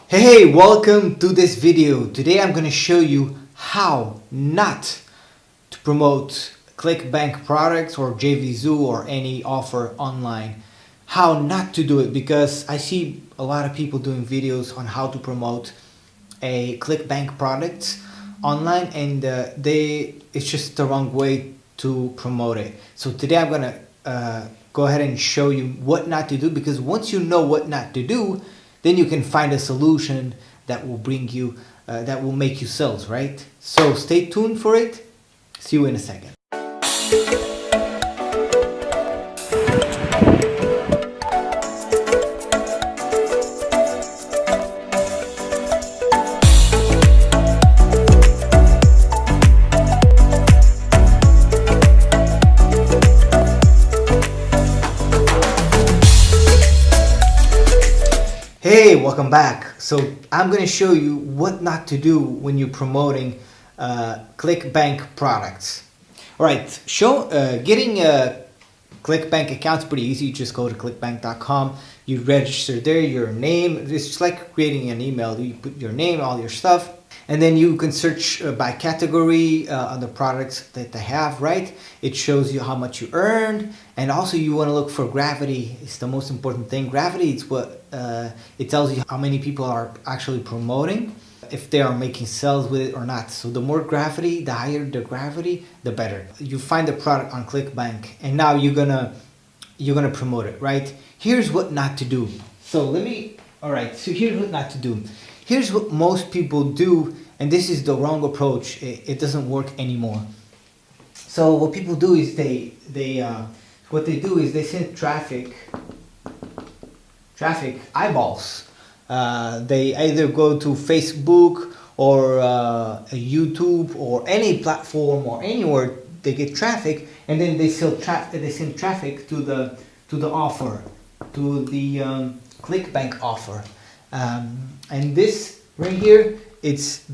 Hey, welcome to this video. Today I'm going to show you how not to promote ClickBank products or JVZoo or any offer online. How not to do it, because I see a lot of people doing videos on how to promote a ClickBank product online, and it's just the wrong way to promote it. So today I'm going to go ahead and show you what not to do, because once you know what not to do, then you can find a solution that will bring you, that will make you sales, right? So stay tuned for it. See you in a second. Hey, welcome back. So I'm going to show you what not to do when you're promoting ClickBank products. All right, getting a ClickBank account is pretty easy. You just go to clickbank.com, you register there, your name. It's just like creating an email. You put your name, all your stuff, and then you can search by category on the products that they have, right? It shows you how much you earned, and also you want to look for gravity. It's the most important thing. Gravity is what it tells you how many people are actually promoting, if they are making sales with it or not. So the more gravity, the higher the gravity, the better. You find the product on ClickBank, and now you're gonna promote it, right? Here's what not to do. So here's what not to do. Here's what most people do, and this is the wrong approach. It doesn't work anymore. So what people do is they send traffic eyeballs. They either go to Facebook or YouTube or any platform or anywhere. They get traffic, and then they send traffic to the offer, to the ClickBank offer. And this right here, it's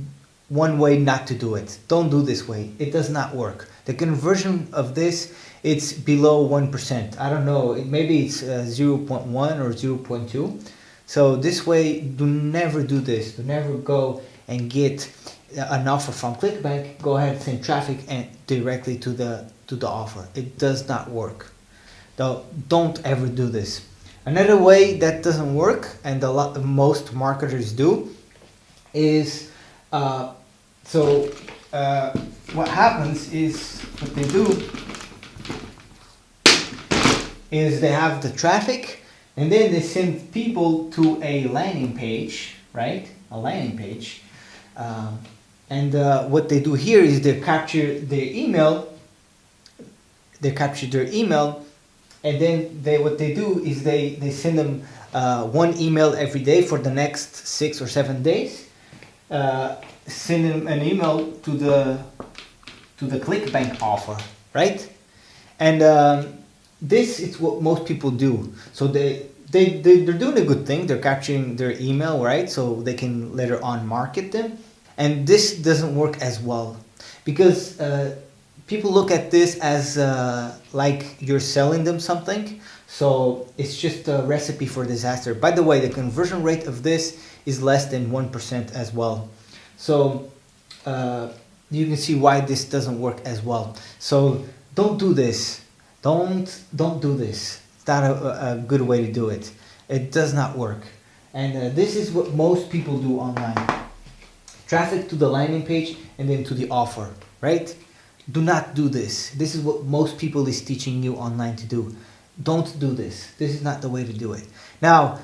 one way not to do it. Don't do this way. It does not work. The conversion of this, it's below 1%. I don't know, maybe it's 0.1 or 0.2. So this way, never do this. Do never go and get an offer from ClickBank. Go ahead and send traffic and directly to the offer. It does not work. So don't ever do this. Another way that doesn't work, and most marketers do, is what happens is, what they do is they have the traffic, and then they send people to a landing page, right? A landing page. What they do here is they capture their email. And then what they do is they send them one email every day for the next 6 or 7 days. Send them an email to the ClickBank offer, right? And this is what most people do. So they're doing a good thing. They're capturing their email, right? So they can later on market them. And this doesn't work as well, because people look at this as like you're selling them something. So it's just a recipe for disaster. By the way, the conversion rate of this is less than 1% as well. So you can see why this doesn't work as well. So don't do this. Don't do this. It's not a good way to do it. It does not work. And this is what most people do online. Traffic to the landing page and then to the offer, right? Do not do this. This is what most people is teaching you online to do. Don't do this. This is not the way to do it. Now,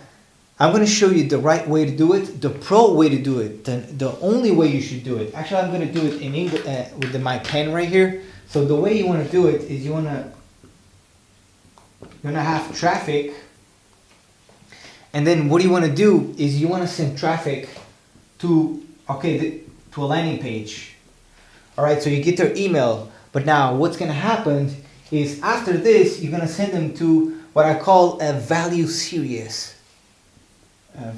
I'm going to show you the right way to do it, the pro way to do it, the only way you should do it. Actually, I'm going to do it in English with my pen right here. So the way you want to do it is you're gonna have traffic, and then what you want to do is you want to send traffic to a landing page. All right, so you get their email, but now what's going to happen is after this, you're going to send them to what I call a value series. And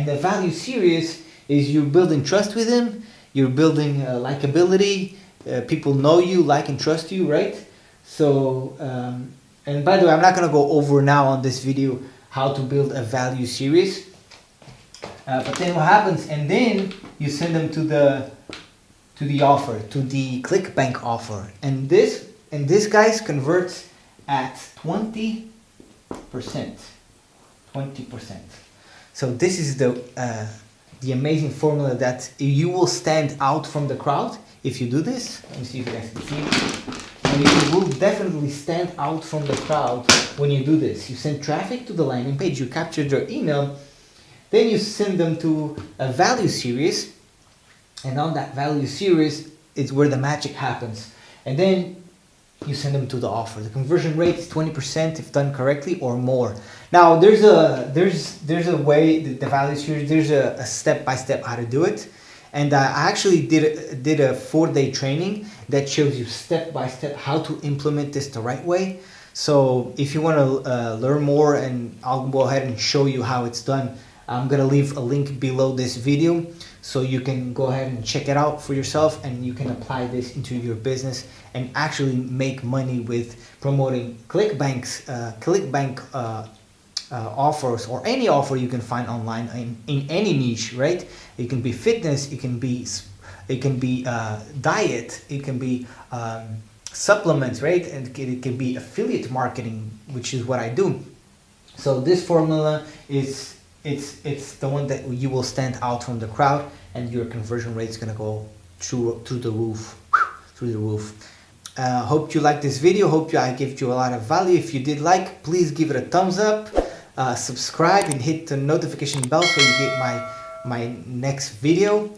the value series is you're building trust with them, you're building likability, people know you, like and trust you, right? So, and by the way, I'm not going to go over now on this video how to build a value series. But then what happens? And then you send them to the offer, to the ClickBank offer, and this guys converts at 20%. 20%. So this is the amazing formula that you will stand out from the crowd if you do this. Let me see if you guys can see. And you will definitely stand out from the crowd when you do this. You send traffic to the landing page, you capture their email, then you send them to a value series, and on that value series is where the magic happens. And then you send them to the offer. The conversion rate is 20% if done correctly or more. Now there's a way, the value series, there's a step-by-step how to do it. And I actually did a 4-day training that shows you step-by-step how to implement this the right way. So if you want to learn more, and I'll go ahead and show you how it's done, I'm going to leave a link below this video so you can go ahead and check it out for yourself, and you can apply this into your business and actually make money with promoting ClickBank offers, or any offer you can find online in any niche, right? It can be fitness, it can be diet, it can be supplements, right? And it can be affiliate marketing, which is what I do. So this formula is it's the one that you will stand out from the crowd, and your conversion rate is gonna go through the roof, Hope you liked this video. Hope I gave you a lot of value. If you did like, please give it a thumbs up, subscribe, and hit the notification bell so you get my next video.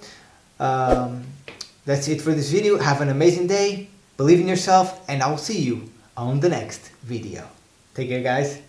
That's it for this video. Have an amazing day. Believe in yourself, and I will see you on the next video. Take care, guys.